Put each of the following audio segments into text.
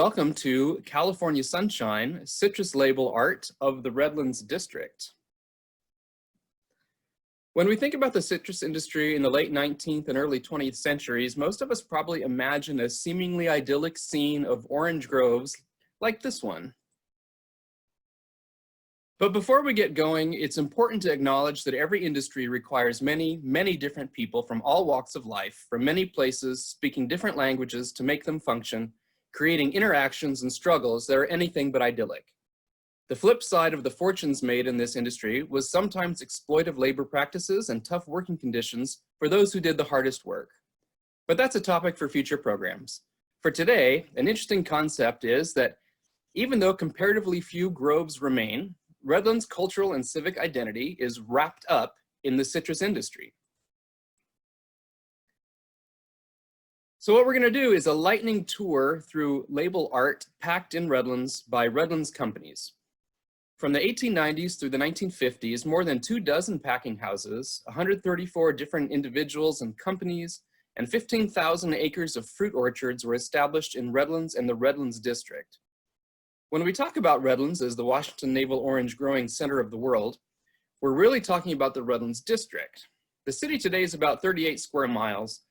Welcome to California Sunshine, Citrus Label Art of the Redlands District. When we think about the citrus industry in the late 19th and early 20th centuries, most of us probably imagine a seemingly idyllic scene of orange groves like this one. But before we get going, it's important to acknowledge that every industry requires many, many different people from all walks of life, from many places, speaking different languages to make them function, creating interactions and struggles that are anything but idyllic. The flip side of the fortunes made in this industry was sometimes exploitive labor practices and tough working conditions for those who did the hardest work. But that's a topic for future programs. For today, an interesting concept is that even though comparatively few groves remain, Redlands' cultural and civic identity is wrapped up in the citrus industry. So what we're going to do is a lightning tour through label art packed in Redlands by Redlands companies. From the 1890s through the 1950s, more than 24 packing houses, 134 different individuals and companies, and 15,000 acres of fruit orchards were established in Redlands and the Redlands District. When we talk about Redlands as the Washington navel orange growing center of the world, we're really talking about the Redlands District. The city today is about 38 square miles,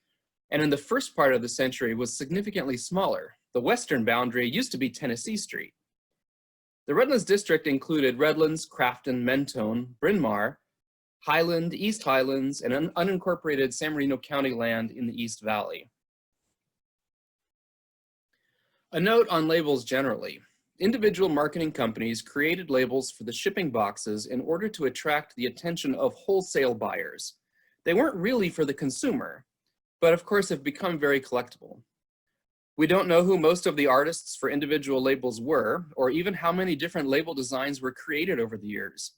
and in the first part of the century was significantly smaller. The western boundary used to be Tennessee Street. The Redlands District included Redlands, Crafton, Mentone, Bryn Mawr, Highland, East Highlands, and unincorporated San Marino County land in the East Valley. A note on labels generally. Individual marketing companies created labels for the shipping boxes in order to attract the attention of wholesale buyers. They weren't really for the consumer, but of course have become very collectible. We don't know who most of the artists for individual labels were, or even how many different label designs were created over the years.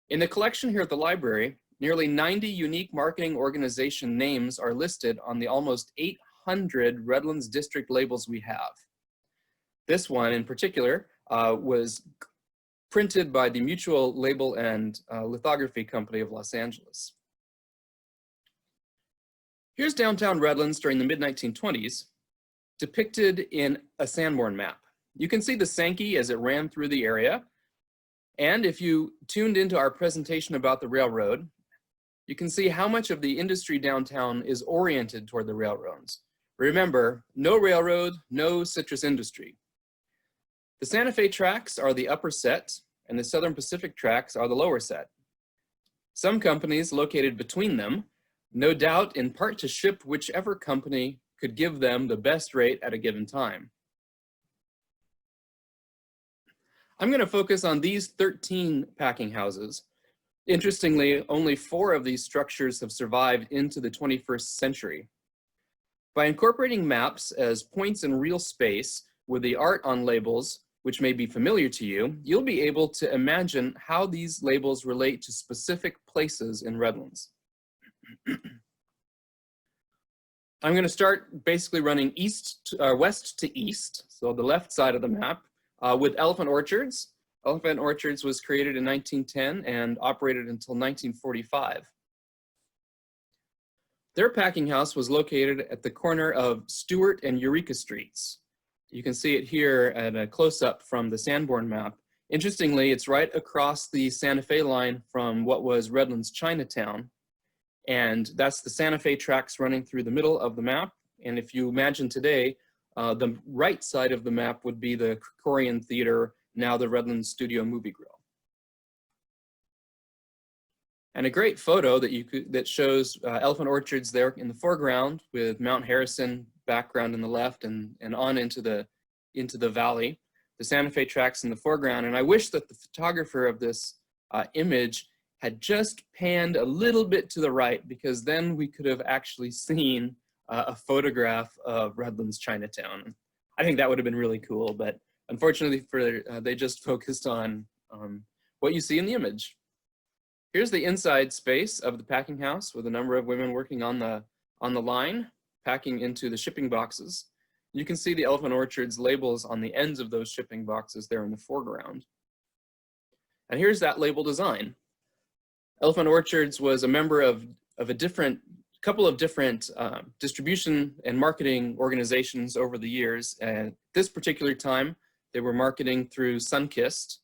In the collection here at the library, nearly 90 unique marketing organization names are listed on the almost 800 Redlands District labels we have. This one in particular was printed by the Mutual Label and Lithography Company of Los Angeles. Here's downtown Redlands during the mid-1920s, depicted in a Sanborn map. You can see the Sankey as it ran through the area. And if you tuned into our presentation about the railroad, you can see how much of the industry downtown is oriented toward the railroads. Remember, no railroad, no citrus industry. The Santa Fe tracks are the upper set, and the Southern Pacific tracks are the lower set. Some companies located between them, no doubt in part to ship whichever company could give them the best rate at a given time. I'm going to focus on these 13 packing houses. Interestingly, only 4 of these structures have survived into the 21st century. By incorporating maps as points in real space with the art on labels, which may be familiar to you, you'll be able to imagine how these labels relate to specific places in Redlands. I'm going to start basically running west to east, so the left side of the map, with Elephant Orchards. Elephant Orchards was created in 1910 and operated until 1945. Their packing house was located at the corner of Stewart and Eureka Streets. You can see it here at a close-up from the Sanborn map. Interestingly, it's right across the Santa Fe line from what was Redlands Chinatown. And that's the Santa Fe tracks running through the middle of the map. And if you imagine today, the right side of the map would be the Krikorian Theater, now the Redlands Studio Movie Grill. And a great photo that shows Elephant Orchards there in the foreground with Mount Harrison background in the left and on into the valley, the Santa Fe tracks in the foreground. And I wish that the photographer of this image had just panned a little bit to the right, because then we could have actually seen a photograph of Redlands Chinatown. I think that would have been really cool, but unfortunately they just focused on what you see in the image. Here's the inside space of the packing house with a number of women working on the line, packing into the shipping boxes. You can see the Elephant Orchards labels on the ends of those shipping boxes there in the foreground. And here's that label design. Elephant Orchards was a member of a different couple of different distribution and marketing organizations over the years. At this particular time, they were marketing through Sunkist.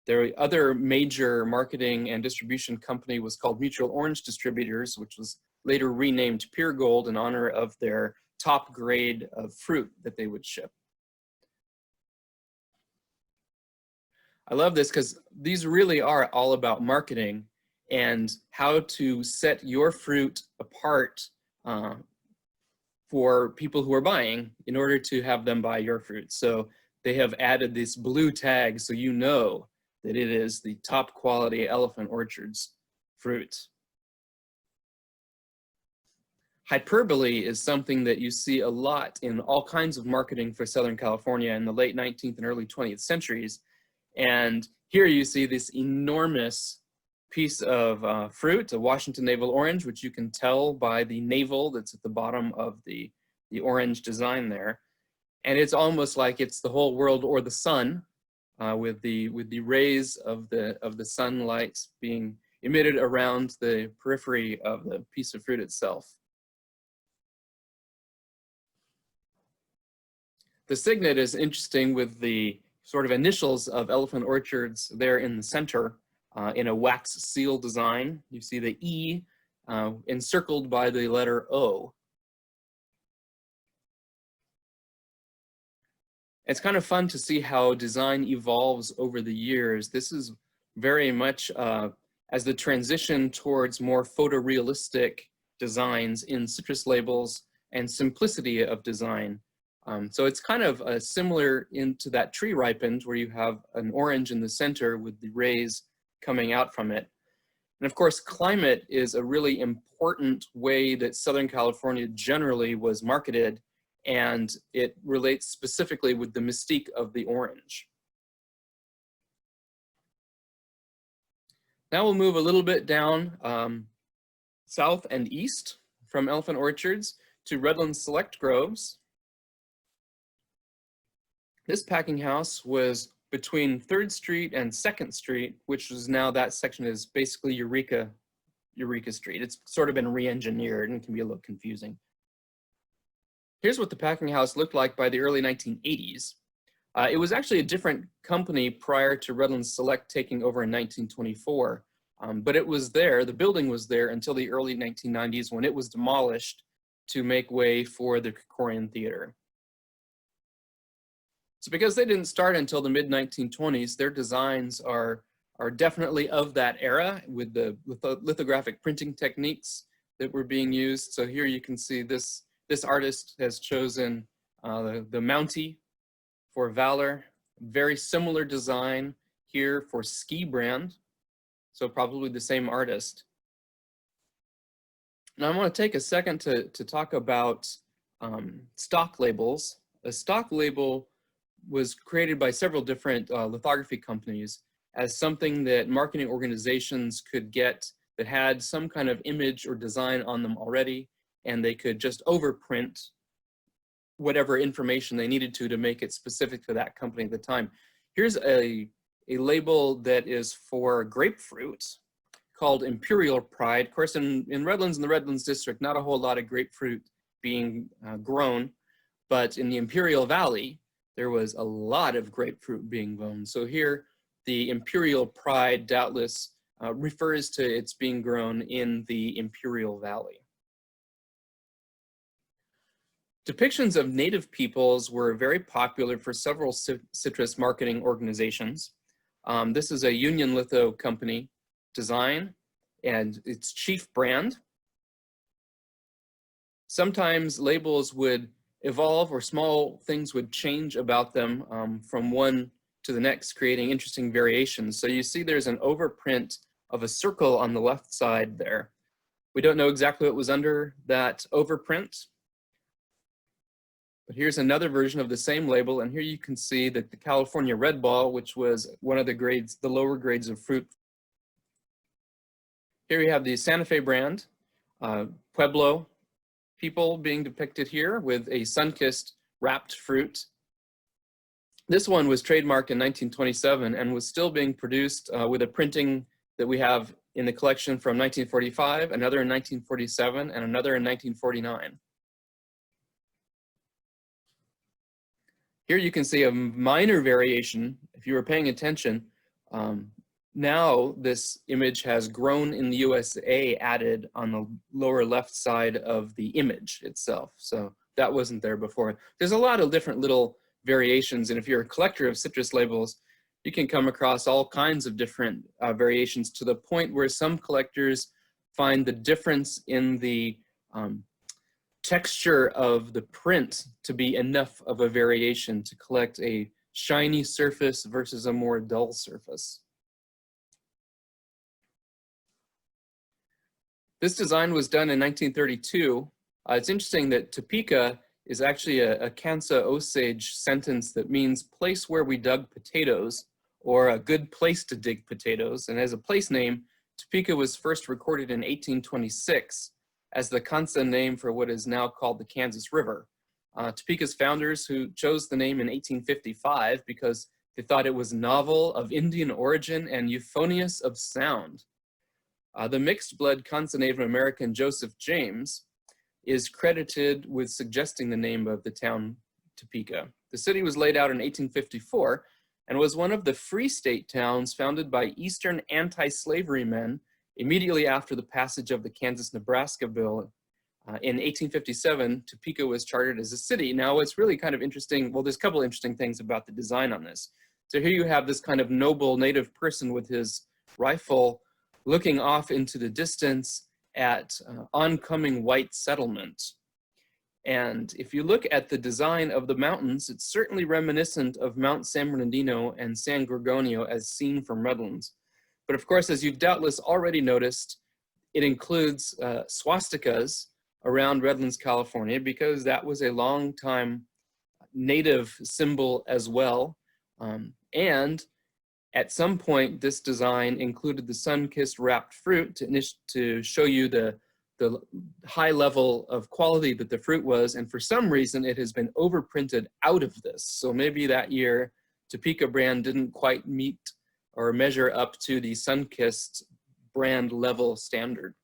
Their other major marketing and distribution company was called Mutual Orange Distributors, which was later renamed Pure Gold in honor of their top grade of fruit that they would ship. I love this because these really are all about marketing and how to set your fruit apart for people who are buying in order to have them buy your fruit. So they have added this blue tag so you know that it is the top quality Elephant Orchards fruit. Hyperbole is something that you see a lot in all kinds of marketing for Southern California in the late 19th and early 20th centuries. And here you see this enormous piece of fruit, a Washington navel orange, which you can tell by the navel that's at the bottom of the orange design there. And it's almost like it's the whole world or the sun, with the rays of the sunlight being emitted around the periphery of the piece of fruit itself. The signet is interesting with the sort of initials of Elephant Orchards there in the center in a wax seal design. You see the E encircled by the letter O. It's kind of fun to see how design evolves over the years. This is very much as the transition towards more photorealistic designs in citrus labels and simplicity of design. So it's kind of similar into that tree ripened where you have an orange in the center with the rays coming out from it. And of course, climate is a really important way that Southern California generally was marketed, and it relates specifically with the mystique of the orange. Now we'll move a little bit down south and east from Elephant Orchards to Redlands Select Groves. This packing house was between 3rd Street and 2nd Street, which is now that section is basically Eureka Street. It's sort of been re-engineered and can be a little confusing. Here's what the packing house looked like by the early 1980s. It was actually a different company prior to Redlands Select taking over in 1924, but it was there, the building was there until the early 1990s when it was demolished to make way for the Krikorian Theater. So because they didn't start until the mid-1920s, their designs are definitely of that era with the lithographic printing techniques that were being used. So here you can see this artist has chosen the Mountie for Valor. Very similar design here for Ski Brand. So probably the same artist. Now I want to take a second to talk about stock labels. A stock label was created by several different lithography companies as something that marketing organizations could get that had some kind of image or design on them already, and they could just overprint whatever information they needed to make it specific to that company at the time. Here's a label that is for grapefruit called Imperial Pride. Of course, in Redlands and the Redlands District, not a whole lot of grapefruit being grown, but in the Imperial Valley, there was a lot of grapefruit being grown. So here, the Imperial Pride doubtless refers to its being grown in the Imperial Valley. Depictions of native peoples were very popular for several citrus marketing organizations. This is a Union Litho company design and its chief brand. Sometimes labels would evolve or small things would change about them from one to the next, creating interesting variations. So you see there's an overprint of a circle on the left side there. We don't know exactly what was under that overprint, but here's another version of the same label, and here you can see that the California Red Ball, which was one of the grades, the lower grades of fruit. Here we have the Santa Fe brand, Pueblo people being depicted here with a sun-kissed wrapped fruit. This one was trademarked in 1927 and was still being produced with a printing that we have in the collection from 1945, another in 1947, and another in 1949. Here you can see a minor variation. If you were paying attention, now this image has grown in the USA added on the lower left side of the image itself. So that wasn't there before. There's a lot of different little variations, and if you're a collector of citrus labels, you can come across all kinds of different variations, to the point where some collectors find the difference in the texture of the print to be enough of a variation to collect a shiny surface versus a more dull surface. This design was done in 1932. It's interesting that Topeka is actually a Kansa Osage sentence that means place where we dug potatoes, or a good place to dig potatoes. And as a place name, Topeka was first recorded in 1826 as the Kansa name for what is now called the Kansas River. Topeka's founders, who chose the name in 1855 because they thought it was novel, of Indian origin, and euphonious of sound. The mixed blood Kansa Native American Joseph James is credited with suggesting the name of the town Topeka. The city was laid out in 1854 and was one of the free state towns founded by Eastern anti-slavery men immediately after the passage of the Kansas-Nebraska Bill. In 1857, Topeka was chartered as a city. Now, what's really kind of interesting, well, there's a couple interesting things about the design on this. So here you have this kind of noble native person with his rifle looking off into the distance at oncoming white settlement. And if you look at the design of the mountains, it's certainly reminiscent of Mount San Bernardino and San Gorgonio as seen from Redlands. But of course, as you've doubtless already noticed, it includes swastikas around Redlands, California, because that was a long time native symbol as well. And at some point, this design included the sun-kissed wrapped fruit to show you the high level of quality that the fruit was, and for some reason it has been overprinted out of this. So maybe that year Topeka brand didn't quite meet or measure up to the sun-kissed brand level standard.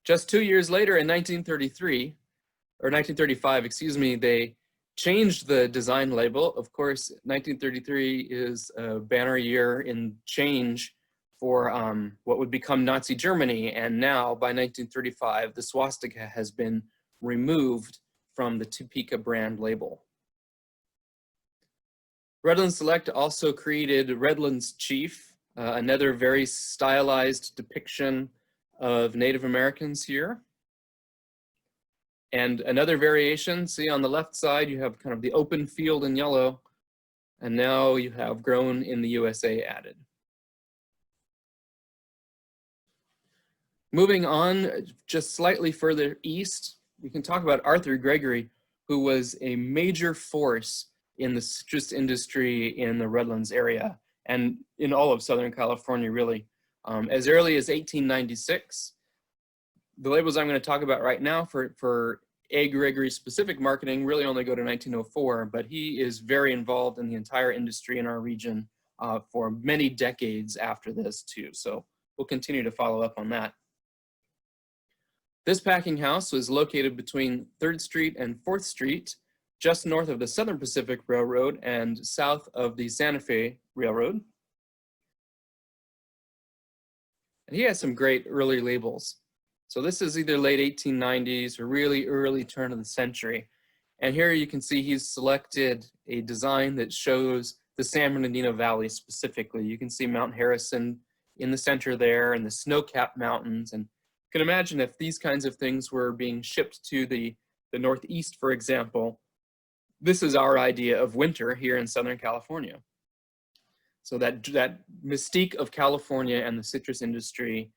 Just 2 years later in 1935, excuse me, they changed the design label. Of course, 1933 is a banner year in change for what would become Nazi Germany. And now, by 1935, the swastika has been removed from the Topeka brand label. Redlands Select also created Redlands Chief, another very stylized depiction of Native Americans here. And another variation, see on the left side, you have kind of the open field in yellow, and now you have grown in the USA added. Moving on just slightly further east, we can talk about Arthur Gregory, who was a major force in the citrus industry in the Redlands area and in all of Southern California, really. As early as 1896, the labels I'm going to talk about right now for A. Gregory specific marketing really only go to 1904, but he is very involved in the entire industry in our region for many decades after this too. So we'll continue to follow up on that. This packing house was located between 3rd Street and 4th Street, just north of the Southern Pacific Railroad and south of the Santa Fe Railroad. And he has some great early labels. So this is either late 1890s or really early turn of the century. And here you can see he's selected a design that shows the San Bernardino Valley specifically. You can see Mount Harrison in the center there and the snow-capped mountains. And you can imagine if these kinds of things were being shipped to the Northeast, for example, this is our idea of winter here in Southern California. So that mystique of California and the citrus industry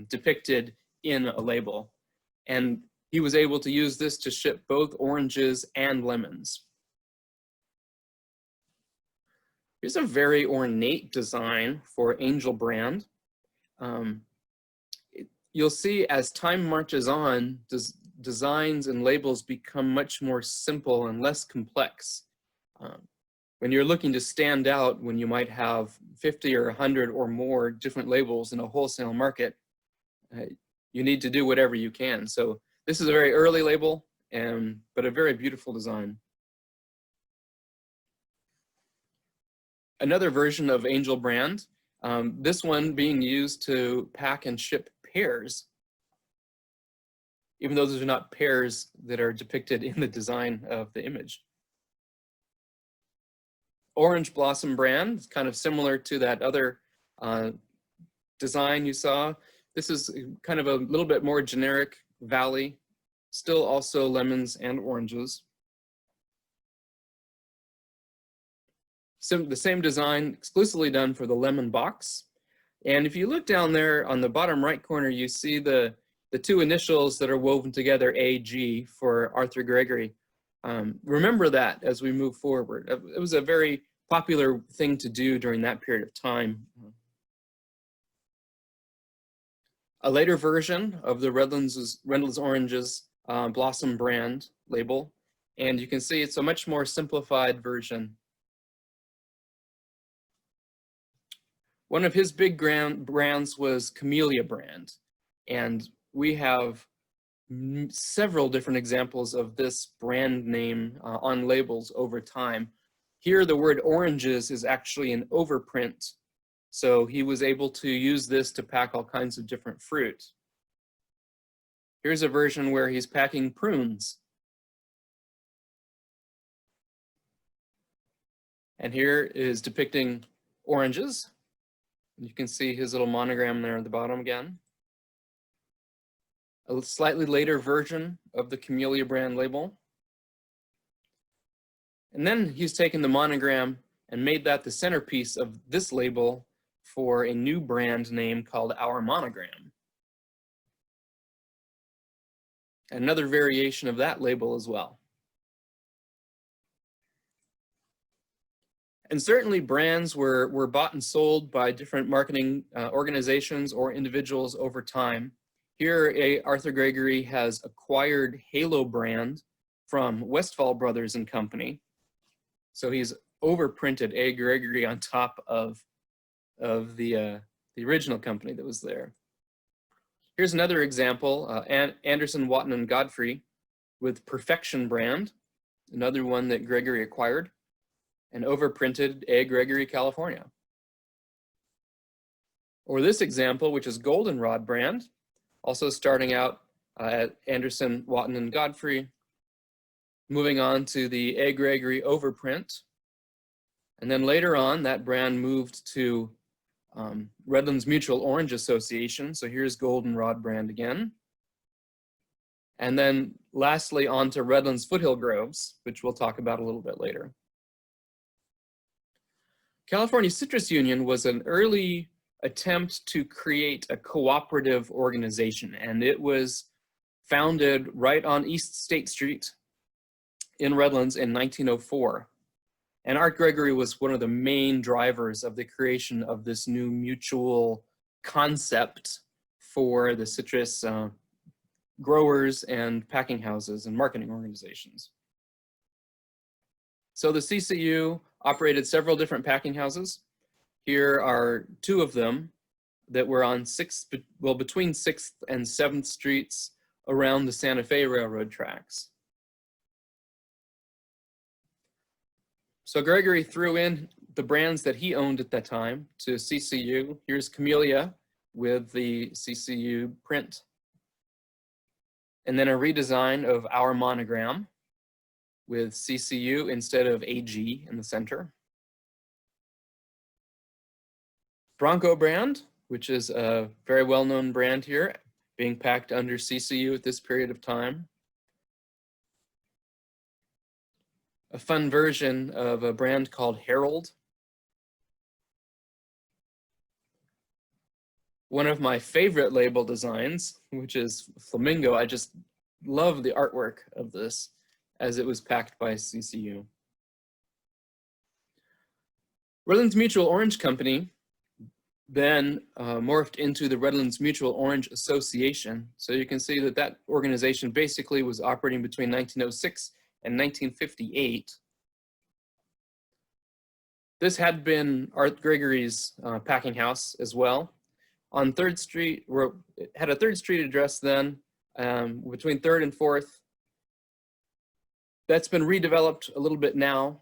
depicted in a label. And he was able to use this to ship both oranges and lemons. Here's a very ornate design for Angel brand. You'll see as time marches on, designs and labels become much more simple and less complex. when you're looking to stand out, when you might have 50 or 100 or more different labels in a wholesale market, you need to do whatever you can. So this is a very early label, but a very beautiful design. Another version of Angel brand, this one being used to pack and ship pears, even though those are not pears that are depicted in the design of the image. Orange Blossom brand, kind of similar to that other design you saw. This is kind of a little bit more generic valley, still also lemons and oranges. The same design, exclusively done for the lemon box. And if you look down there on the bottom right corner, you see the two initials that are woven together, AG, for Arthur Gregory. Remember that as we move forward. It was a very popular thing to do during that period of time. A later version of the Redlands Oranges Blossom brand label, and you can see it's a much more simplified version. One of his big brands was CAMELLIA brand, and we have several different examples of this brand name on labels over time. Here, the word oranges is actually an overprint, so he was able to use this to pack all kinds of different fruit. Here's a version where he's packing prunes. And here is depicting oranges. You can see his little monogram there at the bottom again. A slightly later version of the CAMELLIA brand label. And then he's taken the monogram and made that the centerpiece of this label for a new brand name called Our Monogram. Another variation of that label as well. And certainly brands were bought and sold by different marketing organizations or individuals over time. Here, Arthur Gregory has acquired Halo brand from Westphal Brothers and Company. So he's overprinted A. Gregory on top of the original company that was there. Here's another example, Anderson, Watton, and Godfrey with Perfection brand, another one that Gregory acquired, and overprinted A. Gregory, California. Or this example, which is Goldenrod brand, also starting out at Anderson, Watton, and Godfrey, moving on to the A. Gregory overprint. And then later on, that brand moved to Redlands Mutual Orange Association. So here's Goldenrod brand again. And then lastly, on to Redlands Foothill Groves, which we'll talk about a little bit later. California Citrus Union was an early attempt to create a cooperative organization, and it was founded right on East State Street in Redlands in 1904. And Art Gregory was one of the main drivers of the creation of this new mutual concept for the citrus growers and packing houses and marketing organizations. So the CCU operated several different packing houses. Here are two of them that were on between 6th and 7th Streets around the Santa Fe Railroad tracks. So Gregory threw in the brands that he owned at that time to CCU. Here's CAMELLIA with the CCU print. And then a redesign of Our Monogram with CCU instead of AG in the center. Bronco brand, which is a very well-known brand here, being packed under CCU at this period of time. A fun version of a brand called Herald. One of my favorite label designs, which is Flamingo. I just love the artwork of this as it was packed by CCU. Redlands Mutual Orange Company then morphed into the Redlands Mutual Orange Association. So you can see that that organization basically was operating between 1906 and 1958. This had been Art Gregory's packing house as well. On 3rd Street, it had a 3rd Street address then, between 3rd and 4th. That's been redeveloped a little bit now.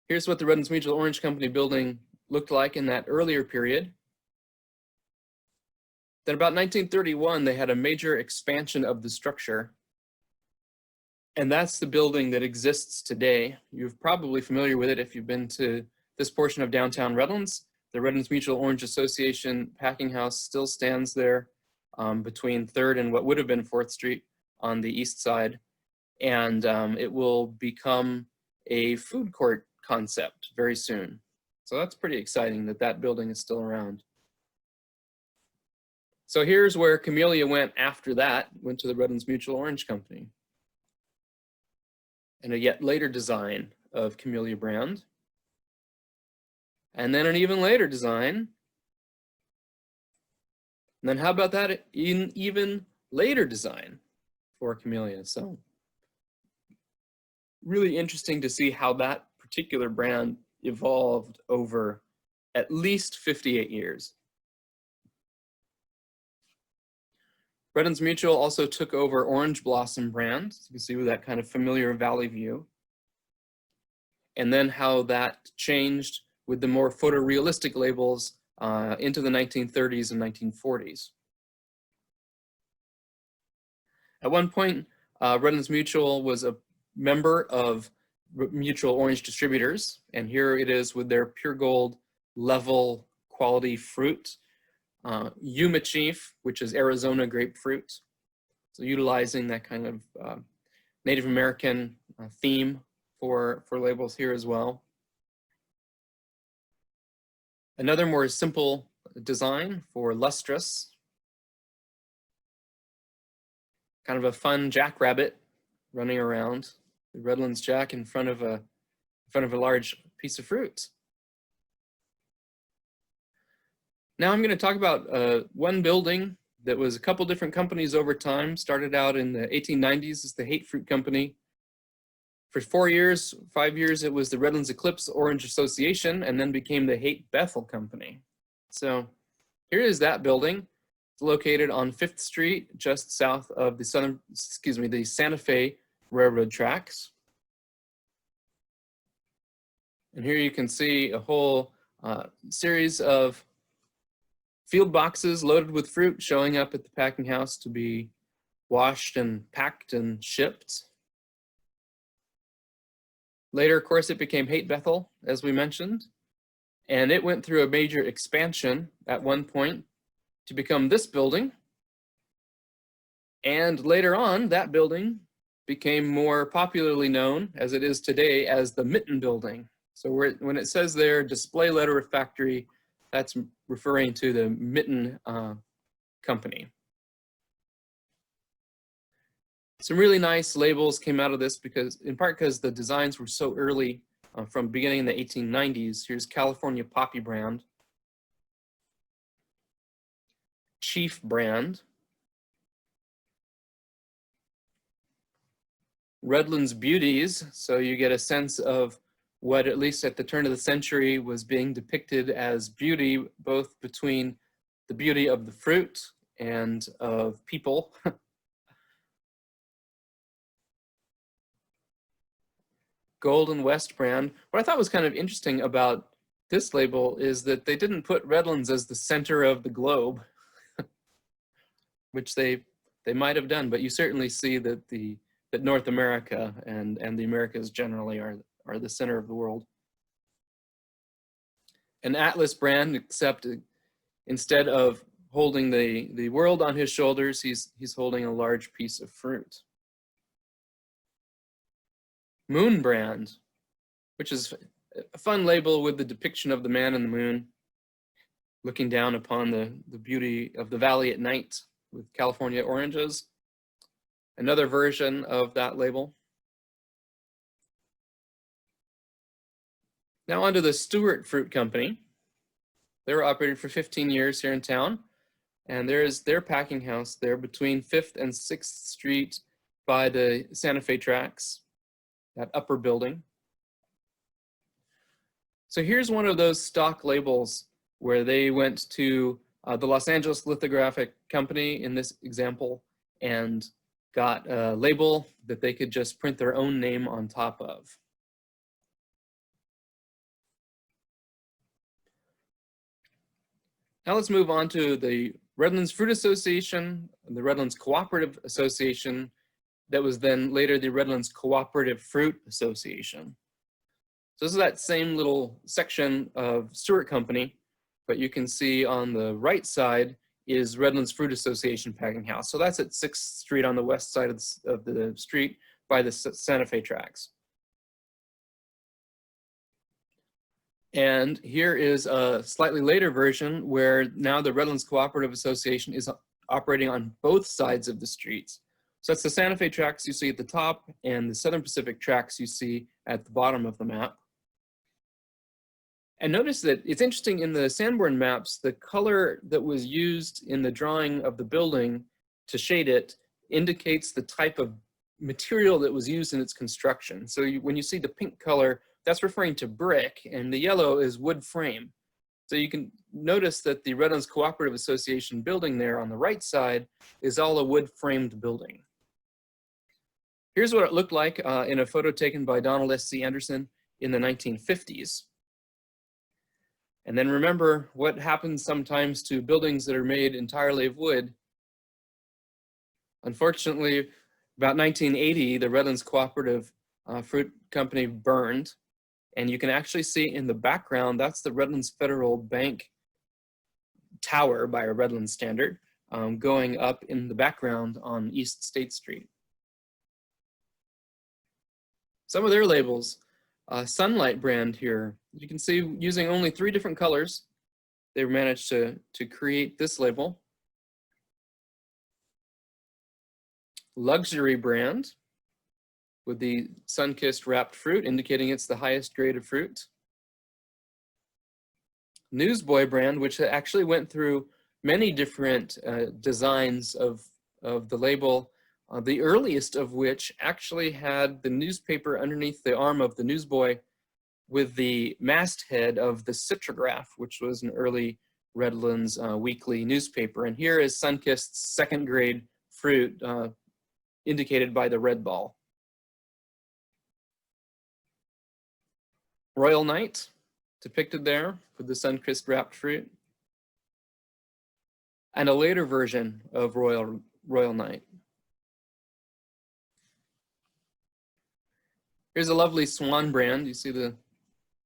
Here's what the Redlands Mutual Orange Company building looked like in that earlier period. Then about 1931, they had a major expansion of the structure. And that's the building that exists today. You're probably familiar with it if you've been to this portion of downtown Redlands. The Redlands Mutual Orange Association packing house still stands there between 3rd and what would have been 4th Street on the east side. And it will become a food court concept very soon. So that's pretty exciting that that building is still around. So here's where CAMELLIA went after that, went to the Redlands Mutual Orange Company. And a yet later design of CAMELLIA brand. And then an even later design. And then how about that, in even later design for CAMELLIA? So really interesting to see how that particular brand evolved over at least 58 years. Redlands Mutual also took over Orange Blossom brand. You can see with that kind of familiar valley view. And then how that changed with the more photorealistic labels into the 1930s and 1940s. At one point, Redlands Mutual was a member of Mutual Orange Distributors, and here it is with their pure gold level quality fruit. Yuma Chief, which is Arizona grapefruit. So utilizing that kind of Native American theme for labels here as well. Another more simple design for Lustrous. Kind of a fun jackrabbit running around. The Redlands Jack in front of a large piece of fruit. Now I'm going to talk about one building that was a couple different companies over time. Started out in the 1890s as the Haight Fruit Company. For 5 years, it was the Redlands Eclipse Orange Association, and then became the Haight Bethel Company. So here is that building. It's located on 5th Street, just south of the the Santa Fe Railroad tracks. And here you can see a whole series of field boxes loaded with fruit showing up at the packing house to be washed and packed and shipped. Later, of course, it became Haight Bethel, as we mentioned, and it went through a major expansion at one point to become this building. And later on, that building became more popularly known, as it is today, as the Mitten Building. So when it says there, display letter factory, that's referring to the Mitten Company. Some really nice labels came out of this in part because the designs were so early from beginning in the 1890s. Here's California Poppy brand. Chief brand. Redlands Beauties, so you get a sense of what, at least at the turn of the century, was being depicted as beauty, both between the beauty of the fruit and of people. Golden West brand. What I thought was kind of interesting about this label is that they didn't put Redlands as the center of the globe, which they might have done, but you certainly see that that North America and the Americas generally are the center of the world. An Atlas brand, except instead of holding the world on his shoulders, he's holding a large piece of fruit. Moon brand, which is a fun label with the depiction of the man in the moon looking down upon the beauty of the valley at night with California oranges. Another version of that label. Now onto the Stewart Fruit Company. They were operated for 15 years here in town, and there is their packing house there between 5th and 6th Street by the Santa Fe tracks, that upper building. So here's one of those stock labels where they went to the Los Angeles Lithographic Company in this example and got a label that they could just print their own name on top of. Now let's move on to the Redlands Fruit Association, the Redlands Cooperative Association, that was then later the Redlands Cooperative Fruit Association. So this is that same little section of Stewart Company, but you can see on the right side is Redlands Fruit Association packing house. So that's at 6th Street on the west side of the street by the Santa Fe tracks. And here is a slightly later version where now the Redlands Cooperative Association is operating on both sides of the streets. So that's the Santa Fe tracks you see at the top and the Southern Pacific tracks you see at the bottom of the map. And notice that it's interesting in the Sanborn maps, the color that was used in the drawing of the building to shade it indicates the type of material that was used in its construction. So when you see the pink color, that's referring to brick, and the yellow is wood frame. So you can notice that the Redlands Cooperative Association building there on the right side is all a wood framed building. Here's what it looked like in a photo taken by Donald S.C. Anderson in the 1950s. And then remember what happens sometimes to buildings that are made entirely of wood. Unfortunately, about 1980, the Redlands Cooperative Fruit Company burned. And you can actually see in the background, that's the Redlands Federal Bank tower by a Redlands standard, going up in the background on East State Street. Some of their labels, Sunlight brand here, you can see using only 3 different colors, they managed to create this label. Luxury brand with the sun-kissed wrapped fruit, indicating it's the highest grade of fruit. Newsboy brand, which actually went through many different designs of the label, the earliest of which actually had the newspaper underneath the arm of the newsboy with the masthead of the Citrograph, which was an early Redlands weekly newspaper. And here is sun-kissed 2nd grade fruit, indicated by the red ball. Royal Night, depicted there with the sun-kissed wrapped fruit. And a later version of Royal Night. Here's a lovely swan brand. You see the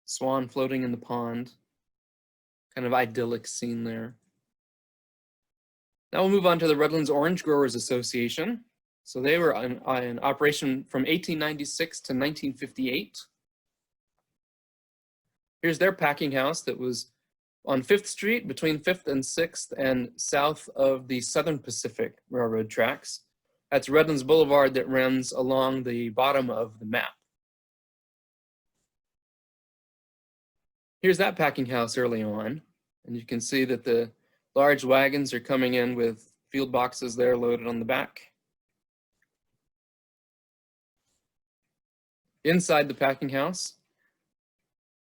swan floating in the pond. Kind of idyllic scene there. Now we'll move on to the Redlands Orange Growers Association. So they were in operation from 1896 to 1958. Here's their packing house that was on 5th Street between 5th and 6th and south of the Southern Pacific Railroad tracks. That's Redlands Boulevard that runs along the bottom of the map. Here's that packing house early on, and you can see that the large wagons are coming in with field boxes there loaded on the back. Inside the packing house,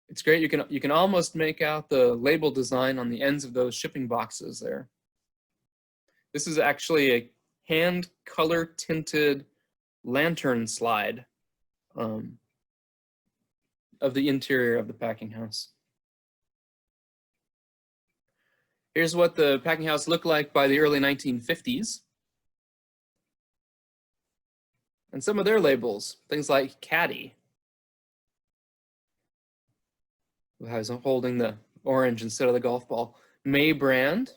it's great. You can almost make out the label design on the ends of those shipping boxes there. This is actually a hand color tinted lantern slide of the interior of the packing house. Here's what the packing house looked like by the early 1950s. And some of their labels, things like Caddy. I was holding the orange instead of the golf ball. May brand,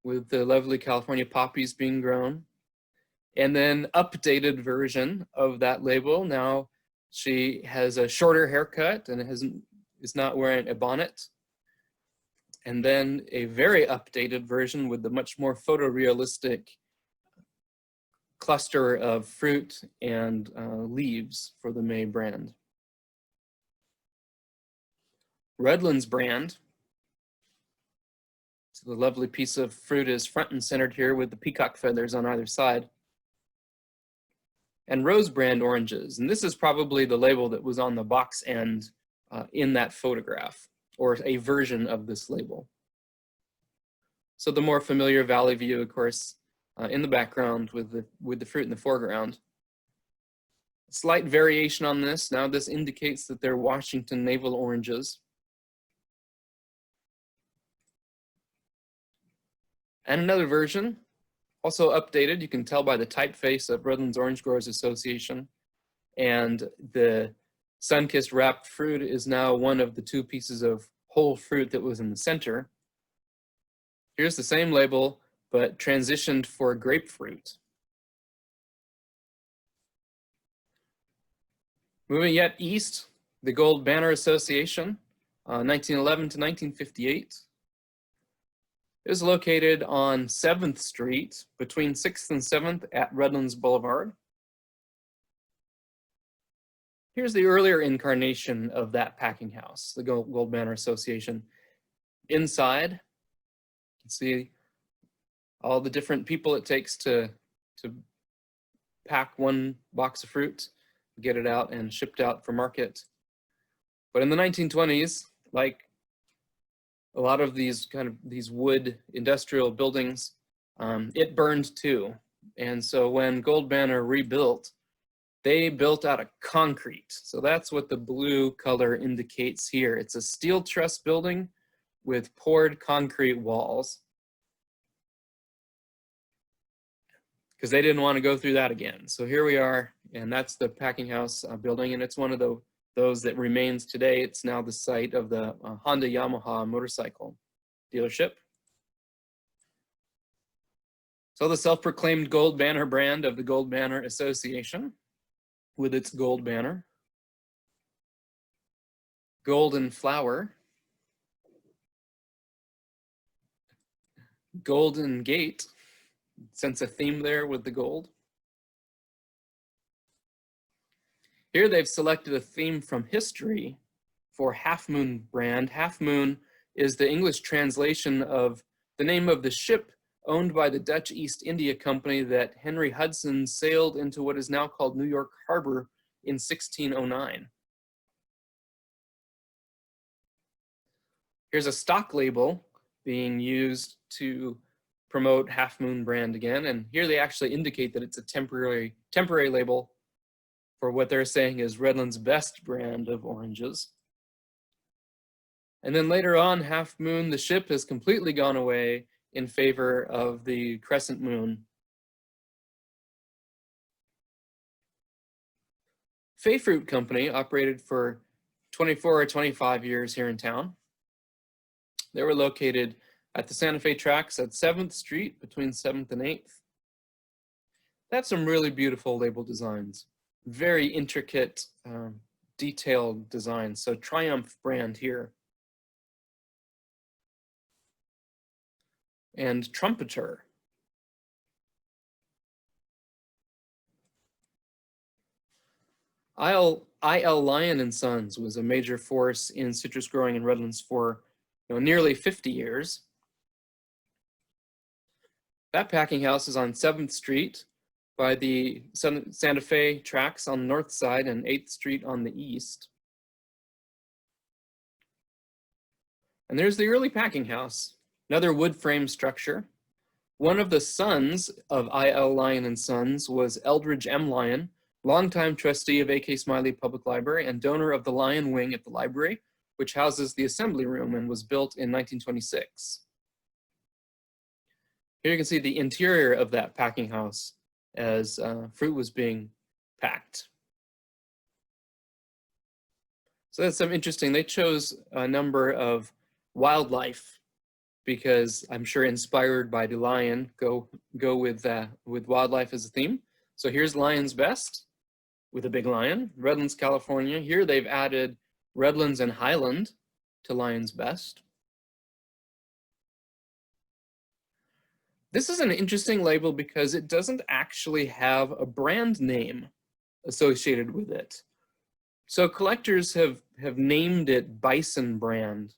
with the lovely California poppies being grown. And then updated version of that label. Now she has a shorter haircut and is not wearing a bonnet. And then a very updated version with the much more photorealistic cluster of fruit and leaves for the May brand. Redlands brand. So the lovely piece of fruit is front and centered here with the peacock feathers on either side. And Rose brand oranges. And this is probably the label that was on the box end in that photograph, or a version of this label. So the more familiar valley view, of course, in the background with the fruit in the foreground. Slight variation on this. Now this indicates that they're Washington navel oranges. And another version, also updated. You can tell by the typeface of Redlands Orange Growers Association. And the sun-kissed wrapped fruit is now one of the two pieces of whole fruit that was in the center. Here's the same label, but transitioned for grapefruit. Moving yet east, the Gold Banner Association, 1911 to 1958. It was located on 7th Street between 6th and 7th at Redlands Boulevard. Here's the earlier incarnation of that packing house, the Gold Banner Association. Inside, you can see all the different people it takes to pack one box of fruit, get it out and shipped out for market. But in the 1920s, like a lot of these these wood industrial buildings, it burned too. And so when Gold Banner rebuilt, they built out of concrete. So that's what the blue color indicates here. It's a steel truss building with poured concrete walls, because they didn't want to go through that again. So here we are, and that's the packing house building, and it's one of those that remains today. It's now the site of the Honda Yamaha motorcycle dealership. So the self-proclaimed Gold Banner brand of the Gold Banner Association with its gold banner, golden flower, golden gate, sense a theme there with the gold. Here they've selected a theme from history for Half Moon brand. Half Moon is the English translation of the name of the ship owned by the Dutch East India Company that Henry Hudson sailed into what is now called New York Harbor in 1609. Here's a stock label being used to promote Half Moon brand again, and here they actually indicate that it's a temporary label for what they're saying is Redlands' best brand of oranges. And then later on, Half Moon, the ship, has completely gone away in favor of the Crescent Moon. Fay Fruit Company operated for 24 or 25 years here in town. They were located at the Santa Fe tracks at 7th Street between 7th and 8th. They have some really beautiful label designs, very intricate, detailed designs. So Triumph brand here. And Trumpeter. I.L. Lyon and Sons was a major force in citrus growing in Redlands for nearly 50 years. That packing house is on 7th Street by the Santa Fe tracks on the north side and 8th Street on the east. And there's the early packing house, another wood frame structure. One of the sons of I.L. Lyon and Sons was Eldridge M. Lyon, longtime trustee of A.K. Smiley Public Library and donor of the Lyon Wing at the library, which houses the assembly room and was built in 1926. Here you can see the interior of that packing house as fruit was being packed. So that's some interesting. They chose a number of wildlife because I'm sure inspired by the lion, go with wildlife as a theme. So here's Lion's Best with a big lion, Redlands, California. Here they've added Redlands and Highland to Lion's Best. This is an interesting label because it doesn't actually have a brand name associated with it. So collectors have named it Bison brand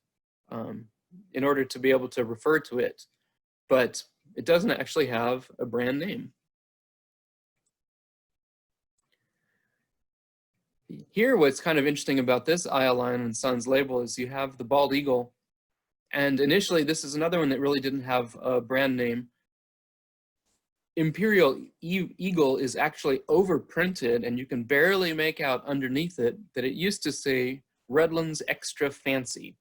in order to be able to refer to it, but it doesn't actually have a brand name. Here, what's kind of interesting about this Lion & Sons label is you have the bald eagle. And initially, this is another one that really didn't have a brand name. Imperial Eagle is actually overprinted, and you can barely make out underneath it that it used to say Redlands Extra Fancy.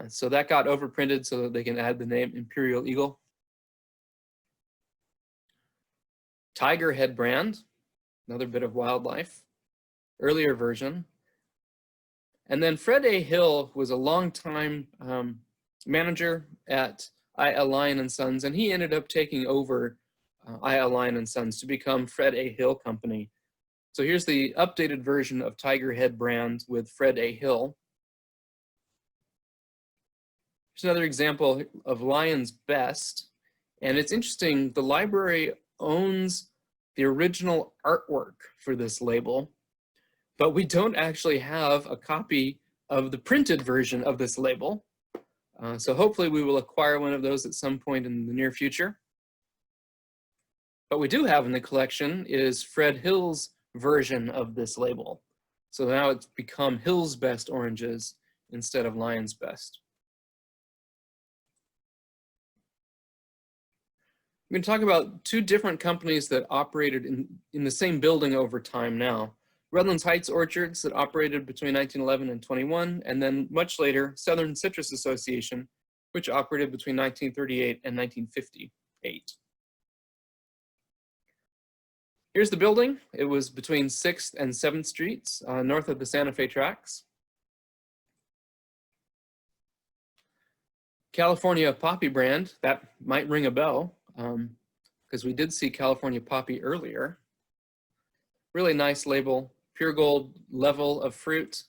So that got overprinted so that they can add the name Imperial Eagle. Tiger Head brand, another bit of wildlife, earlier version. And then Fred A. Hill was a longtime manager at Lion & Sons, and he ended up taking over Lion & Sons to become Fred A. Hill Company. So here's the updated version of Tiger Head brand with Fred A. Hill. Here's another example of Lion's Best. And it's interesting, the library owns the original artwork for this label, but we don't actually have a copy of the printed version of this label. So hopefully we will acquire one of those at some point in the near future. What we do have in the collection is Fred Hill's version of this label. So now it's become Hill's Best Oranges instead of Lion's Best. I'm going to talk about two different companies that operated in the same building over time now. Redlands Heights Orchards that operated between 1911 and 21, and then much later, Southern Citrus Association, which operated between 1938 and 1958. Here's the building. It was between 6th and 7th Streets, north of the Santa Fe tracks. California Poppy brand, that might ring a bell, because we did see California Poppy earlier. Really nice label, pure gold level of fruit.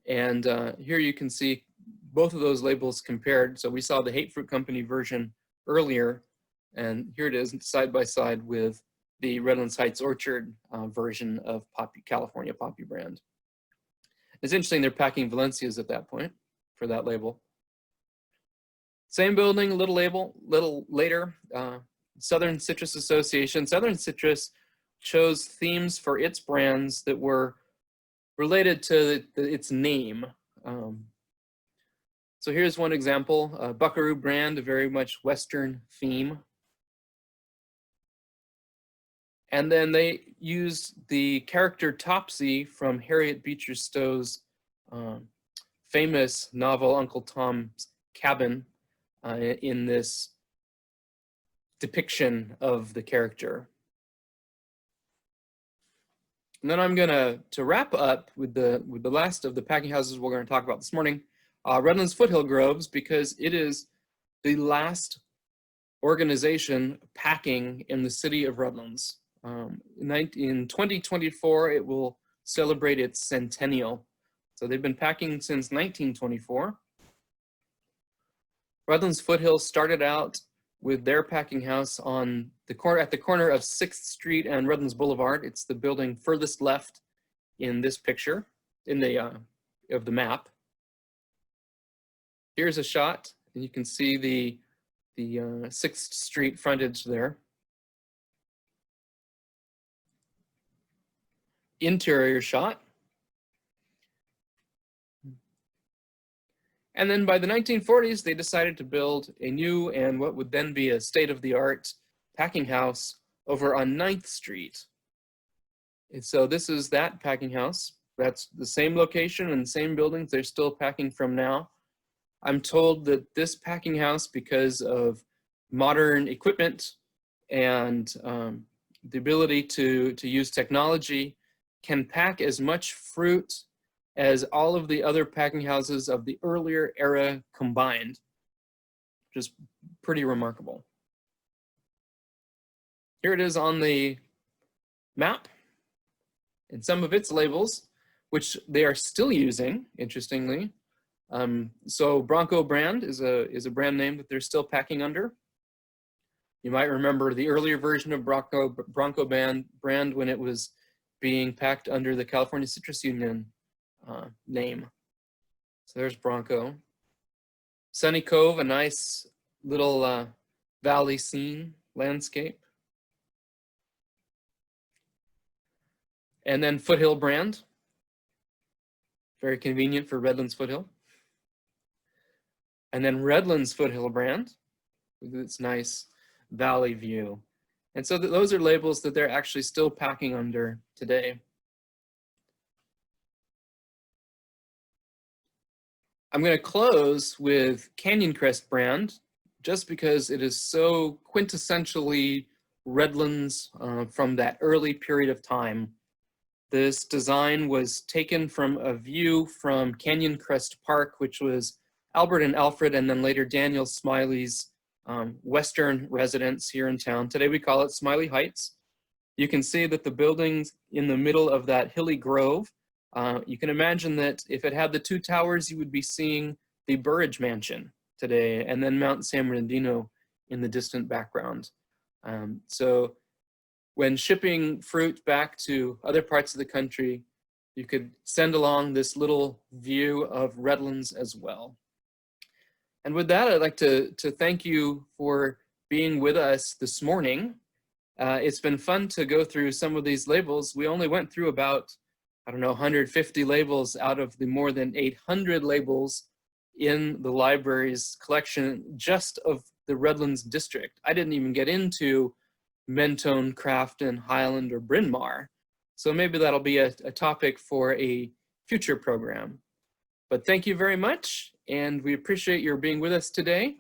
And here you can see both of those labels compared. So we saw the Hate Fruit Company version earlier, and here it is side by side with the Redlands Heights Orchard version of California Poppy brand. It's interesting they're packing Valencias at that point for that label. Same building, little later, Southern Citrus Association. Southern Citrus chose themes for its brands that were related to its name. So here's one example, Buckaroo brand, a very much Western theme. And then they used the character Topsy from Harriet Beecher Stowe's famous novel, Uncle Tom's Cabin, in this depiction of the character. And then I'm gonna wrap up with the last of the packing houses we're gonna talk about this morning, Redlands Foothill Groves, because it is the last organization packing in the city of Redlands. In 2024, it will celebrate its centennial. So they've been packing since 1924. Redlands Foothill started out with their packing house on at the corner of 6th Street and Redlands Boulevard. It's the building furthest left in this picture, in the of the map. Here's a shot, and you can see the 6th Street frontage there. Interior shot. And then by the 1940s, they decided to build a new and what would then be a state-of-the-art packing house over on 9th Street. And so this is that packing house. That's the same location and same buildings they're still packing from now. I'm told that this packing house, because of modern equipment and the ability to use technology, can pack as much fruit as all of the other packing houses of the earlier era combined. Just pretty remarkable. Here it is on the map and some of its labels, which they are still using, interestingly. So Bronco brand is a brand name that they're still packing under. You might remember the earlier version of Bronco brand when it was being packed under the California Citrus Union name. So there's Bronco. Sunny Cove, a nice little valley scene landscape. And then Foothill brand, very convenient for Redlands Foothill. And then Redlands Foothill brand with its nice valley view. And so those are labels that they're actually still packing under today. I'm going to close with Canyon Crest brand, just because it is so quintessentially Redlands from that early period of time. This design was taken from a view from Canyon Crest Park, which was Albert and Alfred, and then later Daniel Smiley's western residence here in town. Today we call it Smiley Heights. You can see that the buildings in the middle of that hilly grove, you can imagine that if it had the two towers, you would be seeing the Burridge Mansion today, and then Mount San Bernardino in the distant background. So when shipping fruit back to other parts of the country, you could send along this little view of Redlands as well. And with that, I'd like to thank you for being with us this morning. It's been fun to go through some of these labels. We only went through about, I don't know, 150 labels out of the more than 800 labels in the library's collection just of the Redlands District. I didn't even get into Mentone, Crafton, Highland, or Bryn Mawr. So maybe that'll be a topic for a future program. But thank you very much, and we appreciate your being with us today.